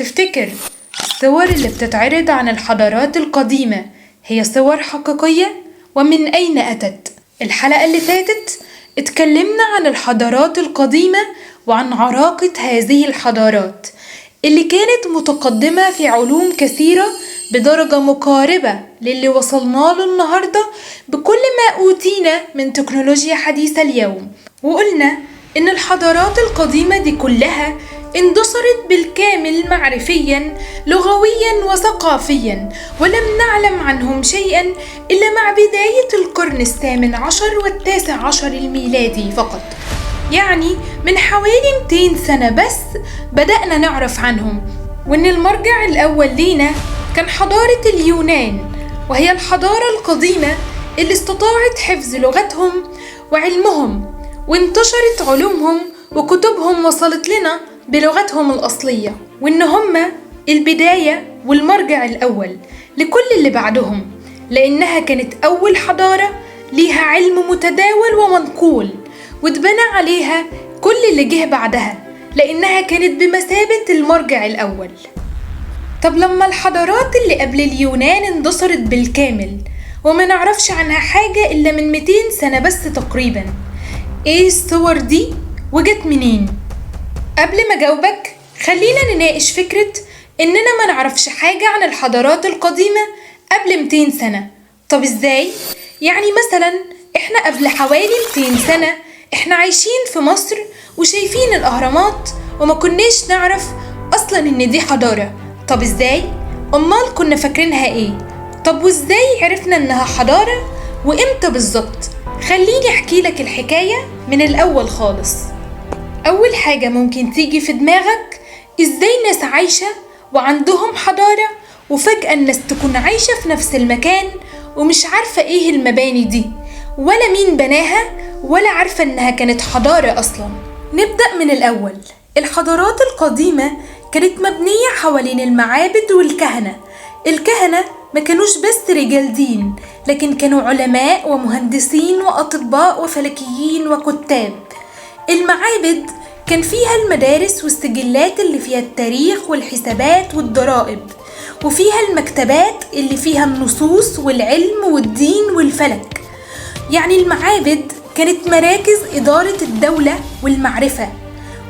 تفتكر الصور اللي بتتعرض عن الحضارات القديمة هي صور حقيقية؟ ومن أين أتت؟ الحلقة اللي فاتت اتكلمنا عن الحضارات القديمة وعن عراقة هذه الحضارات اللي كانت متقدمة في علوم كثيرة بدرجة مقاربة للي وصلنا له النهاردة بكل ما أوتينا من تكنولوجيا حديثة اليوم. وقلنا إن الحضارات القديمة دي كلها اندثرت بالكامل معرفيا لغويا وثقافيا، ولم نعلم عنهم شيئا إلا مع بداية القرن الثامن عشر والتاسع عشر الميلادي فقط، يعني من حوالي 200 سنة بس بدأنا نعرف عنهم. وإن المرجع الأول لينا كان حضارة اليونان، وهي الحضارة القديمة اللي استطاعت حفظ لغتهم وعلمهم، وانتشرت علومهم وكتبهم وصلت لنا بلغتهم الأصلية، وإن هما البداية والمرجع الأول لكل اللي بعدهم، لأنها كانت أول حضارة ليها علم متداول ومنقول، واتبنى عليها كل اللي جه بعدها لأنها كانت بمثابة المرجع الأول. طب لما الحضارات اللي قبل اليونان اندثرت بالكامل وما نعرفش عنها حاجة إلا من 200 سنة بس تقريبا، إيه الصور دي وجت منين؟ قبل ما جاوبك خلينا نناقش فكرة إننا ما نعرفش حاجة عن الحضارات القديمة قبل 200 سنة. طب إزاي؟ يعني مثلا إحنا قبل حوالي 200 سنة إحنا عايشين في مصر وشايفين الأهرامات وما كناش نعرف أصلا إن دي حضارة. طب إزاي؟ أمال كنا فاكرينها إيه؟ طب وإزاي عرفنا إنها حضارة وإمتى بالظبط؟ خليني أحكي لك الحكاية من الأول خالص. أول حاجة ممكن تيجي في دماغك، إزاي ناس عايشة وعندهم حضارة وفجأة الناس تكون عايشة في نفس المكان ومش عارفة إيه المباني دي ولا مين بناها ولا عارفة إنها كانت حضارة أصلا. نبدأ من الأول. الحضارات القديمة كانت مبنية حوالين المعابد والكهنة. الكهنة ما كانوش بس رجال دين، لكن كانوا علماء ومهندسين وأطباء وفلكيين وكتاب. المعابد كان فيها المدارس والسجلات اللي فيها التاريخ والحسابات والضرائب، وفيها المكتبات اللي فيها النصوص والعلم والدين والفلك. يعني المعابد كانت مراكز إدارة الدولة والمعرفة،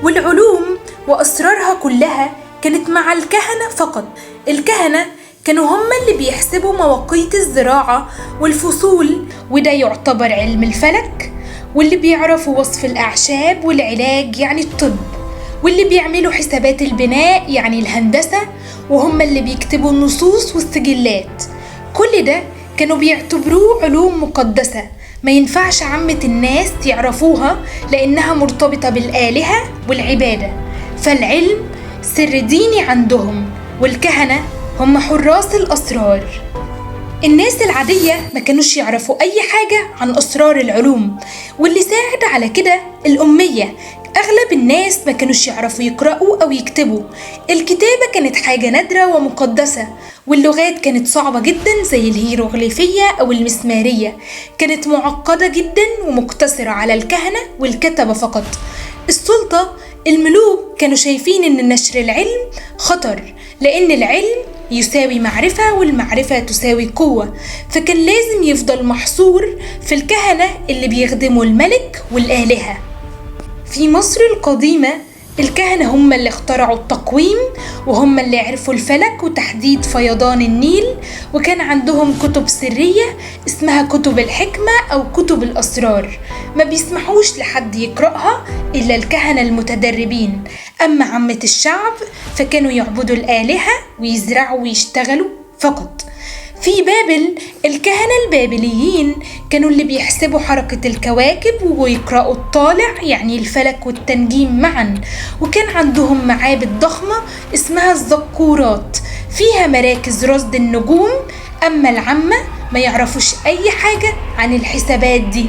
والعلوم وأسرارها كلها كانت مع الكهنة فقط. الكهنة كانوا هم اللي بيحسبوا مواقيت الزراعة والفصول، وده يعتبر علم الفلك، واللي بيعرفوا وصف الأعشاب والعلاج يعني الطب، واللي بيعملوا حسابات البناء يعني الهندسة، وهم اللي بيكتبوا النصوص والسجلات. كل ده كانوا بيعتبروه علوم مقدسة ما ينفعش عامة الناس يعرفوها لأنها مرتبطة بالآلهة والعبادة، فالعلم سر ديني عندهم، والكهنة هم حراس الأسرار. الناس العادية ما كانوش يعرفوا أي حاجة عن أسرار العلوم، واللي ساعد على كده الأمية. أغلب الناس ما كانوش يعرفوا يقرأوا أو يكتبوا. الكتابة كانت حاجة نادرة ومقدسة، واللغات كانت صعبة جدا زي الهيروغليفية أو المسمارية، كانت معقدة جدا ومقتصرة على الكهنة والكتبة فقط. السلطة الملوك كانوا شايفين إن نشر العلم خطر، لأن العلم يساوي معرفة والمعرفة تساوي قوة، فكان لازم يفضل محصور في الكهنة اللي بيخدموا الملك والآلهة. في مصر القديمة الكهنة هم اللي اخترعوا التقويم، وهم اللي عرفوا الفلك وتحديد فيضان النيل، وكان عندهم كتب سرية اسمها كتب الحكمة أو كتب الأسرار، ما بيسمحوش لحد يقرأها إلا الكهنة المتدربين. أما عامة الشعب فكانوا يعبدوا الآلهة ويزرعوا ويشتغلوا فقط. في بابل الكهنة البابليين كانوا اللي بيحسبوا حركة الكواكب ويقرأوا الطالع يعني الفلك والتنجيم معا، وكان عندهم معابد ضخمة اسمها الزقورات فيها مراكز رصد النجوم. أما العامة ما يعرفوش أي حاجة عن الحسابات دي.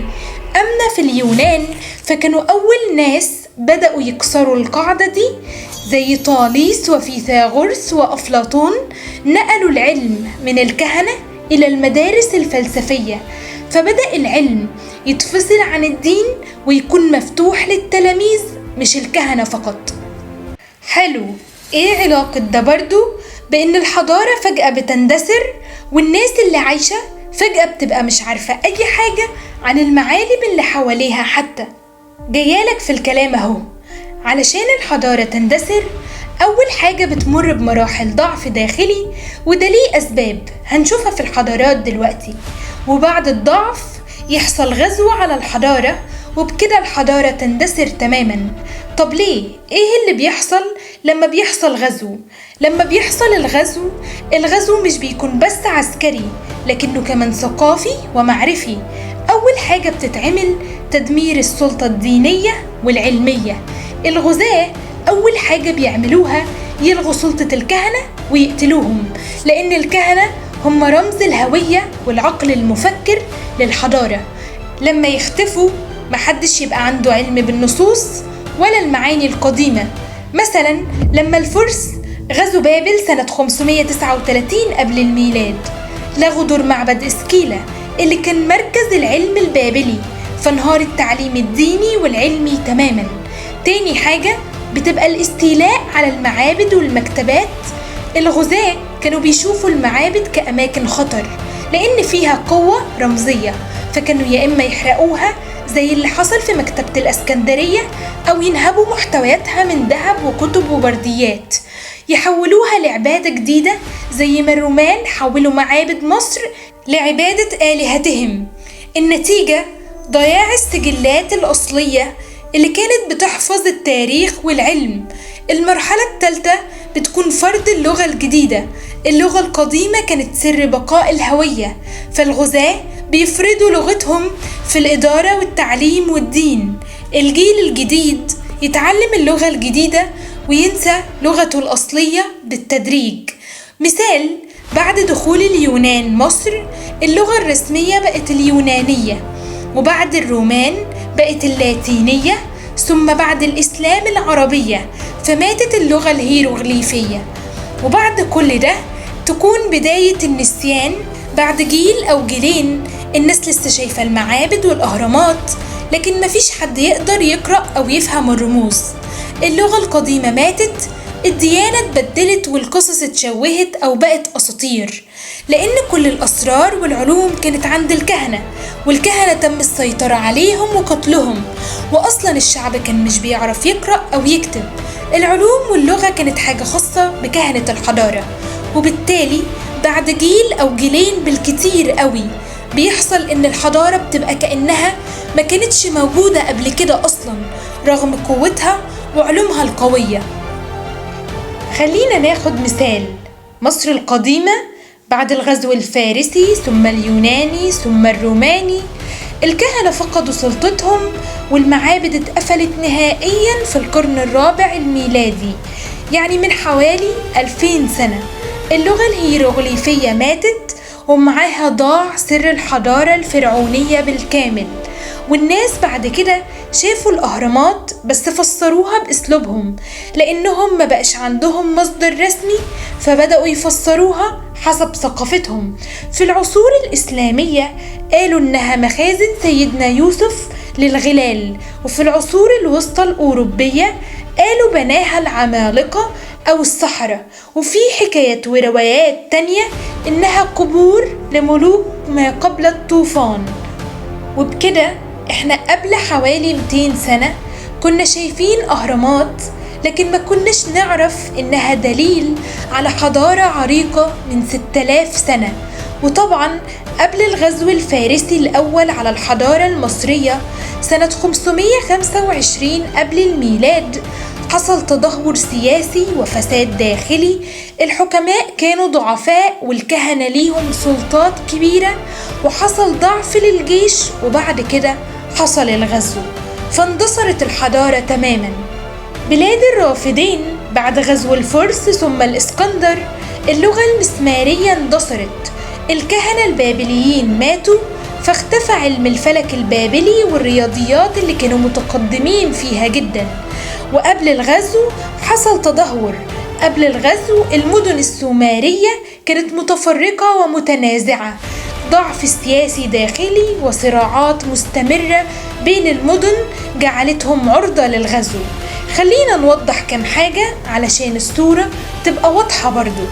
أما في اليونان فكانوا أول ناس بدأوا يكسروا القاعدة دي زي طاليس وفيثاغورس وأفلاطون، نقلوا العلم من الكهنة إلى المدارس الفلسفية، فبدأ العلم يتفصل عن الدين ويكون مفتوح للتلاميذ مش الكهنة فقط. حلو، ايه علاقة ده برضو بان الحضارة فجأة بتندثر والناس اللي عايشة فجأة بتبقى مش عارفة اي حاجة عن المعالم اللي حواليها حتى؟ جايالك في الكلام اهو. علشان الحضارة تندثر أول حاجة بتمر بمراحل ضعف داخلي، وده ليه أسباب هنشوفها في الحضارات دلوقتي. وبعد الضعف يحصل غزو على الحضارة، وبكده الحضارة تندثر تماما. طب ليه؟ ايه اللي بيحصل لما بيحصل غزو؟ لما بيحصل الغزو مش بيكون بس عسكري، لكنه كمان ثقافي ومعرفي. أول حاجة بتتعمل تدمير السلطة الدينية والعلمية. الغزاة أول حاجة بيعملوها يلغوا سلطة الكهنة ويقتلوهم، لأن الكهنة هم رمز الهوية والعقل المفكر للحضارة. لما يختفوا محدش يبقى عنده علم بالنصوص ولا المعاني القديمة. مثلا لما الفرس غزوا بابل سنة 539 قبل الميلاد، لغوا دور معبد إسكيلا اللي كان مركز العلم البابلي، فانهار التعليم الديني والعلمي تماما. تاني حاجة بتبقى الاستيلاء على المعابد والمكتبات. الغزاة كانوا بيشوفوا المعابد كأماكن خطر لأن فيها قوة رمزية، فكانوا يا إما يحرقوها زي اللي حصل في مكتبة الإسكندرية، أو ينهبوا محتوياتها من ذهب وكتب وبرديات يحولوها لعبادة جديدة، زي ما الرومان حولوا معابد مصر لعبادة آلهتهم. النتيجة ضياع السجلات الأصلية اللي كانت بتحفظ التاريخ والعلم. المرحلة الثالثة بتكون فرض اللغة الجديدة. اللغة القديمة كانت سر بقاء الهوية، فالغزاة بيفرضوا لغتهم في الإدارة والتعليم والدين. الجيل الجديد يتعلم اللغة الجديدة وينسى لغته الأصلية بالتدريج. مثال، بعد دخول اليونان مصر اللغة الرسمية بقت اليونانية، وبعد الرومان بقت اللاتينية، ثم بعد الإسلام العربية، فماتت اللغة الهيروغليفية. وبعد كل ده تكون بداية النسيان. بعد جيل أو جيلين الناس لسه شايفة المعابد والأهرامات، لكن مفيش حد يقدر يقرأ أو يفهم الرموز. اللغة القديمة ماتت، الديانة اتبدلت والقصص اتشوهت أو بقت أساطير، لأن كل الأسرار والعلوم كانت عند الكهنة، والكهنة تم السيطرة عليهم وقتلهم، وأصلا الشعب كان مش بيعرف يقرأ أو يكتب. العلوم واللغة كانت حاجة خاصة بكهنة الحضارة، وبالتالي بعد جيل أو جيلين بالكتير قوي بيحصل إن الحضارة بتبقى كأنها ما كانتش موجودة قبل كده أصلا، رغم قوتها وعلومها القوية. خلينا ناخد مثال مصر القديمة. بعد الغزو الفارسي ثم اليوناني ثم الروماني، الكهنة فقدوا سلطتهم والمعابد اتقفلت نهائيا في القرن الرابع الميلادي، يعني من حوالي 2000 سنة. اللغة الهيروغليفية ماتت، ومعاها ضاع سر الحضارة الفرعونية بالكامل. والناس بعد كده شافوا الأهرامات بس فسروها بأسلوبهم، لأنهم ما بقاش عندهم مصدر رسمي، فبدأوا يفسروها حسب ثقافتهم. في العصور الإسلامية قالوا إنها مخازن سيدنا يوسف للغلال، وفي العصور الوسطى الأوروبية قالوا بناها العمالقة أو السحرة، وفي حكايات وروايات تانية إنها قبور لملوك ما قبل الطوفان. وبكده احنا قبل حوالي 200 سنة كنا شايفين أهرامات، لكن ما كناش نعرف إنها دليل على حضارة عريقة من 6000 سنة. وطبعا قبل الغزو الفارسي الأول على الحضارة المصرية سنة 525 قبل الميلاد حصل تدهور سياسي وفساد داخلي. الحكماء كانوا ضعفاء والكهنة ليهم سلطات كبيرة، وحصل ضعف للجيش، وبعد كده حصل الغزو، فاندثرت الحضارة تماما. بلاد الرافدين بعد غزو الفرس ثم الإسكندر اللغة المسمارية اندثرت، الكهنة البابليين ماتوا، فاختفى علم الفلك البابلي والرياضيات اللي كانوا متقدمين فيها جدا. وقبل الغزو حصل تدهور. قبل الغزو المدن السومرية كانت متفرقة ومتنازعة، ضعف سياسي داخلي وصراعات مستمرة بين المدن جعلتهم عرضة للغزو. خلينا نوضح كم حاجة علشان الصورة تبقى واضحة برضو.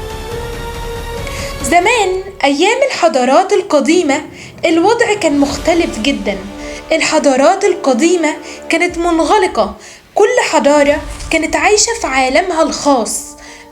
زمان أيام الحضارات القديمة الوضع كان مختلف جدا. الحضارات القديمة كانت منغلقة، كل حضارة كانت عايشة في عالمها الخاص،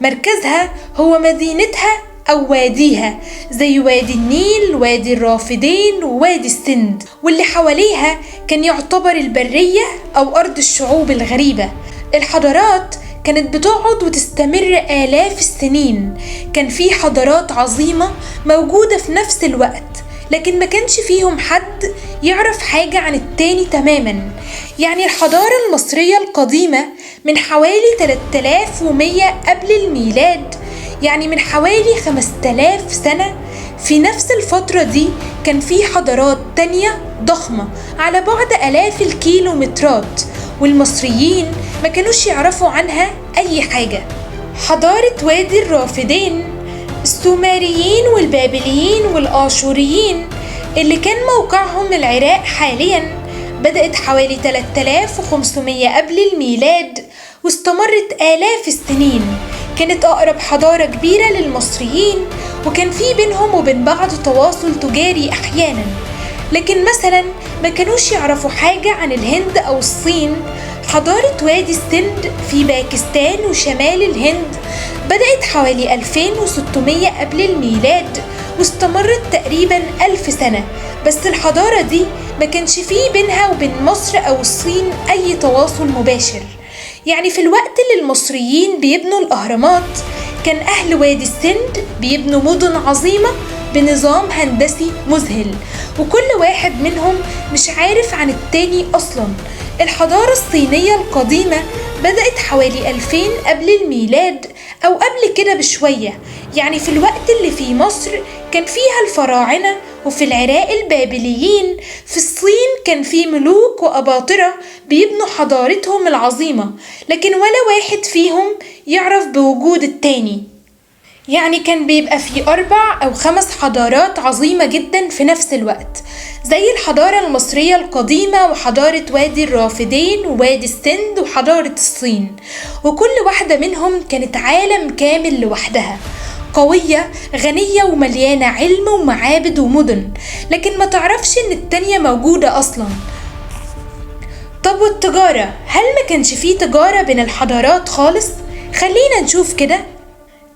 مركزها هو مدينتها أو واديها، زي وادي النيل، وادي الرافدين، ووادي السند، واللي حواليها كان يعتبر البرية أو أرض الشعوب الغريبة. الحضارات كانت بتقعد وتستمر آلاف السنين. كان في حضارات عظيمة موجودة في نفس الوقت، لكن ما كانش فيهم حد يعرف حاجة عن التاني تماما. يعني الحضارة المصرية القديمة من حوالي 3100 قبل الميلاد، يعني من حوالي 5000 سنة. في نفس الفترة دي كان في حضارات تانية ضخمة على بعد آلاف الكيلومترات، والمصريين ما كانوش يعرفوا عنها أي حاجة. حضارة وادي الرافدين، السومريين والبابليين والآشوريين اللي كان موقعهم العراق حاليا، بدأت حوالي 3500 قبل الميلاد واستمرت آلاف السنين. كانت أقرب حضارة كبيرة للمصريين، وكان في بينهم وبين بعض تواصل تجاري أحيانا. لكن مثلا ما كانوش يعرفوا حاجة عن الهند أو الصين. حضارة وادي السند في باكستان وشمال الهند بدأت حوالي 2600 قبل الميلاد واستمرت تقريبا 1000 سنة، بس الحضارة دي ما كانش فيه بينها وبين مصر أو الصين أي تواصل مباشر. يعني في الوقت اللي المصريين بيبنوا الأهرامات، كان أهل وادي السند بيبنوا مدن عظيمة بنظام هندسي مذهل، وكل واحد منهم مش عارف عن التاني أصلا. الحضارة الصينية القديمة بدأت حوالي 2000 قبل الميلاد أو قبل كده بشوية. يعني في الوقت اللي في مصر كان فيها الفراعنة، وفي العراق البابليين، في الصين كان في ملوك وأباطرة بيبنوا حضارتهم العظيمة، لكن ولا واحد فيهم يعرف بوجود التاني. يعني كان بيبقى في 4 أو 5 حضارات عظيمة جدا في نفس الوقت، زي الحضارة المصرية القديمة وحضارة وادي الرافدين ووادي السند وحضارة الصين، وكل واحدة منهم كانت عالم كامل لوحدها، قوية غنية ومليانة علم ومعابد ومدن، لكن ما تعرفش إن التانية موجودة أصلا. طب والتجارة، هل ما كانش فيه تجارة بين الحضارات خالص؟ خلينا نشوف كده.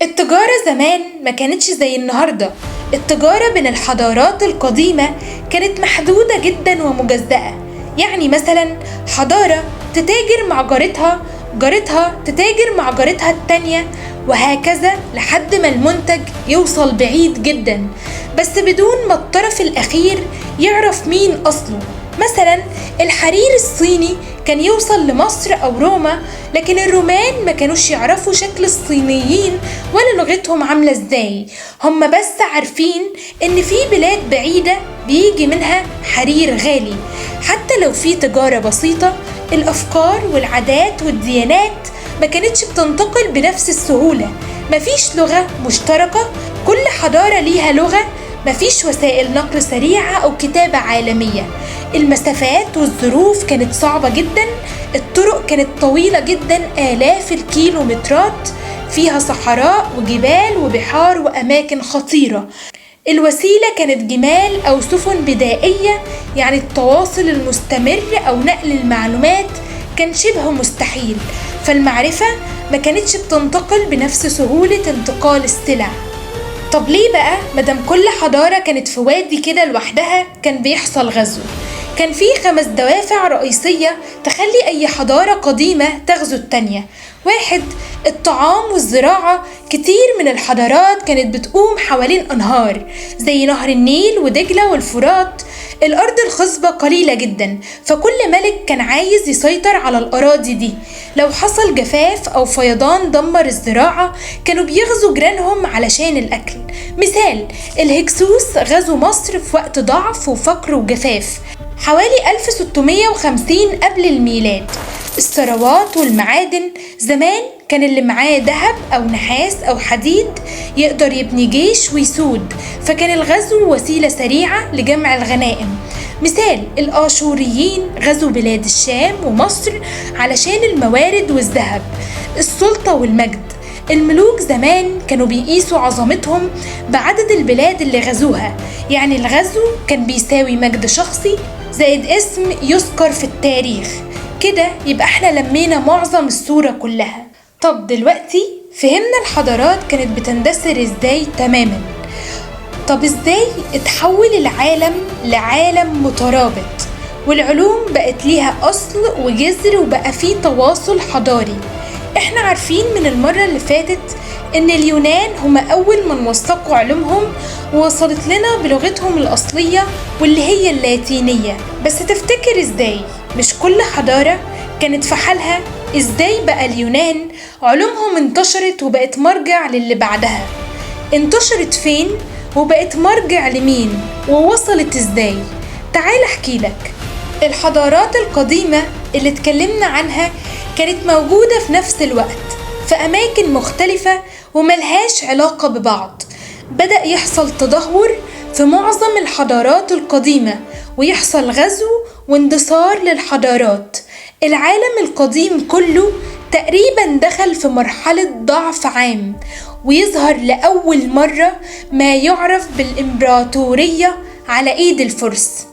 التجارة زمان ما كانتش زي النهاردة. التجارة بين الحضارات القديمة كانت محدودة جدا ومجزأة. يعني مثلا حضارة تتاجر مع جارتها، جارتها تتاجر مع جارتها التانية، وهكذا لحد ما المنتج يوصل بعيد جدا، بس بدون ما الطرف الأخير يعرف مين أصله. مثلا الحرير الصيني كان يوصل لمصر أو روما، لكن الرومان ما كانوش يعرفوا شكل الصينيين ولا لغتهم عاملة ازاي. هم بس عارفين ان في بلاد بعيدة بيجي منها حرير غالي. حتى لو في تجارة بسيطة، الأفكار والعادات والديانات ما كانتش بتنتقل بنفس السهولة. مفيش لغة مشتركة، كل حضارة ليها لغة، مفيش وسائل نقل سريعة أو كتابة عالمية. المسافات والظروف كانت صعبة جدا، الطرق كانت طويلة جدا آلاف الكيلومترات، فيها صحراء وجبال وبحار وأماكن خطيرة. الوسيلة كانت جمال أو سفن بدائية، يعني التواصل المستمر أو نقل المعلومات كان شبه مستحيل، فالمعرفة ما كانتش بتنتقل بنفس سهولة انتقال السلع. طب ليه بقى مدام كل حضارة كانت في وادي كده لوحدها كان بيحصل غزو؟ كان في 5 دوافع رئيسية تخلي أي حضارة قديمة تغزو التانية. 1. الطعام والزراعة. كتير من الحضارات كانت بتقوم حوالين أنهار زي نهر النيل ودجلة والفرات. الأرض الخصبة قليلة جدا، فكل ملك كان عايز يسيطر على الأراضي دي. لو حصل جفاف أو فيضان دمر الزراعة، كانوا بيغزوا جيرانهم علشان الأكل. مثال، الهكسوس غزوا مصر في وقت ضعف وفقر وجفاف حوالي 1650 قبل الميلاد. الثروات والمعادن. زمان كان اللي معاه ذهب أو نحاس أو حديد يقدر يبني جيش ويسود، فكان الغزو وسيلة سريعة لجمع الغنائم. مثال: الآشوريين غزوا بلاد الشام ومصر علشان الموارد والذهب. السلطة والمجد. الملوك زمان كانوا بيقيسوا عظمتهم بعدد البلاد اللي غزوها، يعني الغزو كان بيساوي مجد شخصي زائد اسم يذكر في التاريخ. كده يبقى احنا لمينا معظم الصورة كلها. طب دلوقتي فهمنا الحضارات كانت بتندثر ازاي تماما. طب ازاي اتحول العالم لعالم مترابط والعلوم بقت ليها أصل وجذر وبقى فيه تواصل حضاري؟ احنا عارفين من المرة اللي فاتت ان اليونان هم اول من وثقوا علومهم ووصلت لنا بلغتهم الاصلية واللي هي اللاتينية. بس تفتكر ازاي؟ مش كل حضارة كانت في حالها؟ ازاي بقى اليونان علومهم انتشرت وبقت مرجع للي بعدها؟ انتشرت فين وبقت مرجع لمين ووصلت ازاي؟ تعال احكي لك. الحضارات القديمة اللي اتكلمنا عنها كانت موجودة في نفس الوقت في أماكن مختلفة وملهاش علاقة ببعض. بدأ يحصل تدهور في معظم الحضارات القديمة ويحصل غزو واندثار للحضارات. العالم القديم كله تقريبا دخل في مرحلة ضعف عام، ويظهر لأول مرة ما يعرف بالإمبراطورية على إيد الفرس.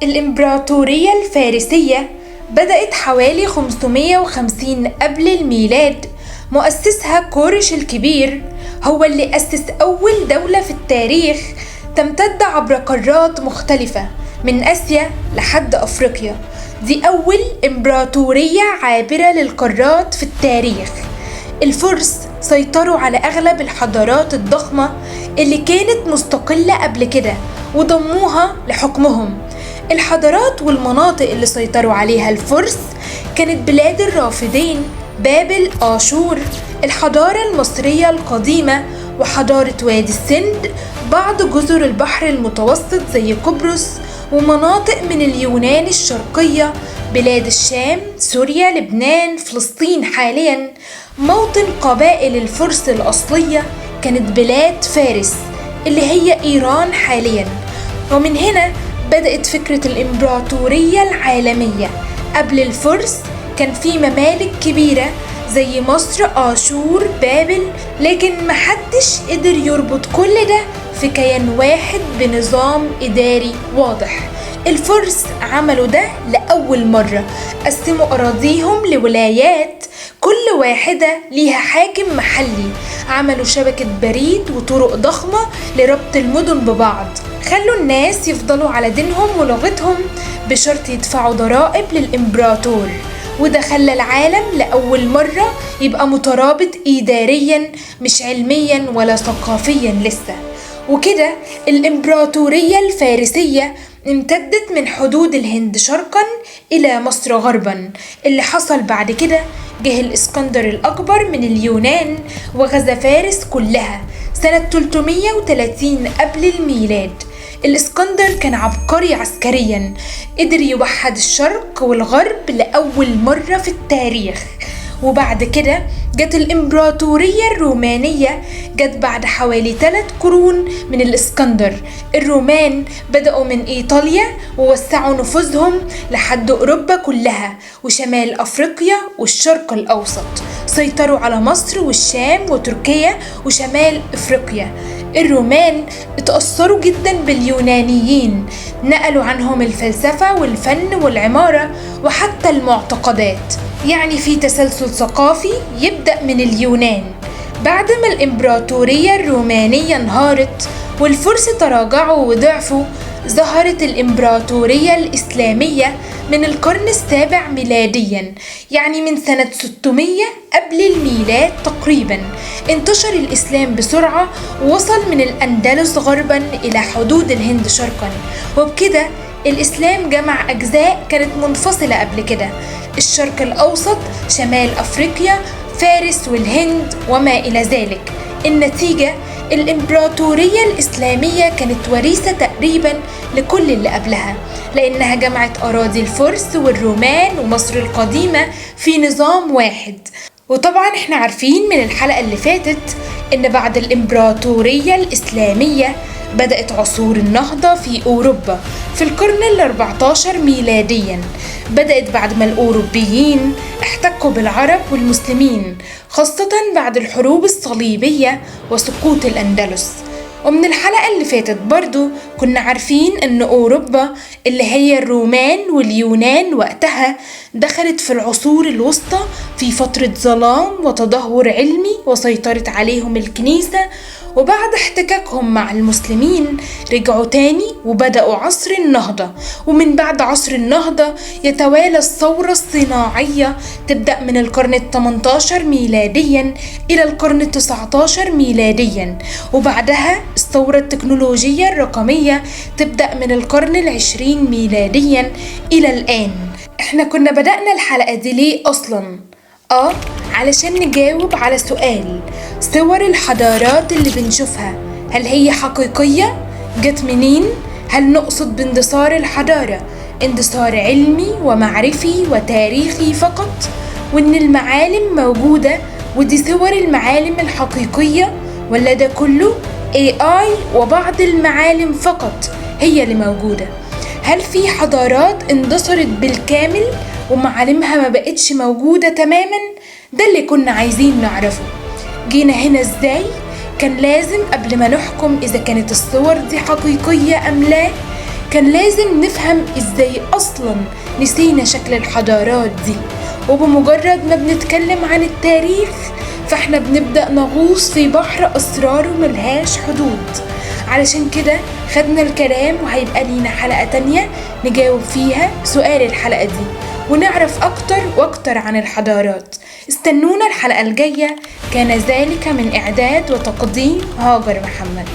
الإمبراطورية الفارسية بدأت حوالي 550 قبل الميلاد. مؤسسها كورش الكبير هو اللي أسس أول دولة في التاريخ تمتد عبر قارات مختلفة من آسيا لحد أفريقيا. دي أول إمبراطورية عابرة للقارات في التاريخ. الفرس سيطروا على أغلب الحضارات الضخمة اللي كانت مستقلة قبل كده وضموها لحكمهم. الحضارات والمناطق اللي سيطروا عليها الفرس كانت بلاد الرافدين، بابل، آشور، الحضارة المصرية القديمة وحضارة وادي السند، بعض جزر البحر المتوسط زي قبرص، ومناطق من اليونان الشرقية، بلاد الشام، سوريا، لبنان، فلسطين. حاليا موطن قبائل الفرس الأصلية كانت بلاد فارس اللي هي إيران حاليا. ومن هنا بدأت فكرة الإمبراطورية العالمية. قبل الفرس كان في ممالك كبيرة زي مصر، آشور، بابل، لكن محدش قدر يربط كل ده في كيان واحد بنظام إداري واضح. الفرس عملوا ده لأول مرة، قسموا أراضيهم لولايات كل واحدة ليها حاكم محلي، عملوا شبكة بريد وطرق ضخمة لربط المدن ببعض، خلوا الناس يفضلوا على دينهم ولغتهم بشرط يدفعوا ضرائب للإمبراطور. وده خلى العالم لأول مرة يبقى مترابط إداريا مش علميا ولا ثقافيا لسه. وكده الإمبراطورية الفارسية امتدت من حدود الهند شرقا إلى مصر غربا. اللي حصل بعد كده جه الإسكندر الأكبر من اليونان وغزا فارس كلها سنة 330 قبل الميلاد. الإسكندر كان عبقري عسكريا، قدر يوحد الشرق والغرب لأول مرة في التاريخ. وبعد كده جت الإمبراطورية الرومانية، جت بعد حوالي 3 قرون من الإسكندر. الرومان بدأوا من إيطاليا ووسعوا نفوذهم لحد أوروبا كلها وشمال أفريقيا والشرق الأوسط، سيطروا على مصر والشام وتركيا وشمال أفريقيا. الرومان اتأثروا جدا باليونانيين، نقلوا عنهم الفلسفة والفن والعمارة وحتى المعتقدات، يعني في تسلسل ثقافي يبدأ من اليونان. بعد ما الإمبراطورية الرومانية انهارت والفرس تراجعوا وضعفوا، ظهرت الإمبراطورية الإسلامية من القرن السابع ميلاديا، يعني من سنة 600 قبل الميلاد تقريبا. انتشر الإسلام بسرعة ووصل من الأندلس غربا إلى حدود الهند شرقا، وبكده الإسلام جمع أجزاء كانت منفصلة قبل كده: الشرق الأوسط، شمال أفريقيا، فارس والهند وما إلى ذلك. النتيجة الإمبراطورية الإسلامية كانت وريثة تقريبا لكل اللي قبلها، لأنها جمعت أراضي الفرس والرومان ومصر القديمة في نظام واحد. وطبعا احنا عارفين من الحلقة اللي فاتت إن بعد الإمبراطورية الإسلامية بدأت عصور النهضة في أوروبا في القرن ال14 ميلاديا. بدأت بعد ما الأوروبيين احتكوا بالعرب والمسلمين، خاصة بعد الحروب الصليبية وسقوط الأندلس. ومن الحلقة اللي فاتت برضو كنا عارفين ان اوروبا اللي هي الرومان واليونان وقتها دخلت في العصور الوسطى في فترة ظلام وتدهور علمي وسيطرت عليهم الكنيسة، وبعد احتكاكهم مع المسلمين رجعوا تاني وبدأوا عصر النهضة. ومن بعد عصر النهضة يتوالى الثورة الصناعية، تبدأ من القرن ال18 ميلاديا إلى القرن ال19 ميلاديا، وبعدها الثورة التكنولوجية الرقمية تبدأ من القرن ال20 ميلاديا إلى الآن. احنا كنا بدأنا الحلقة دي ليه أصلا؟ علشان نجاوب على سؤال: صور الحضارات اللي بنشوفها هل هي حقيقية؟ جت منين؟ هل نقصد باندثار الحضارة اندثار علمي ومعرفي وتاريخي فقط، وإن المعالم موجودة ودي صور المعالم الحقيقية، ولا ده كله AI وبعض المعالم فقط هي اللي موجودة؟ هل في حضارات اندثرت بالكامل ومعالمها ما بقتش موجودة تماما؟ ده اللي كنا عايزين نعرفه. جينا هنا ازاي؟ كان لازم قبل ما نحكم إذا كانت الصور دي حقيقية أم لا، كان لازم نفهم ازاي أصلا نسينا شكل الحضارات دي. وبمجرد ما بنتكلم عن التاريخ فاحنا بنبدأ نغوص في بحر أسراره ملهاش حدود. علشان كده خدنا الكلام وهيبقى لينا حلقة تانية نجاوب فيها سؤال الحلقة دي ونعرف أكتر وأكتر عن الحضارات. استنونا الحلقة الجاية. كان ذلك من إعداد وتقديم هاجر محمد.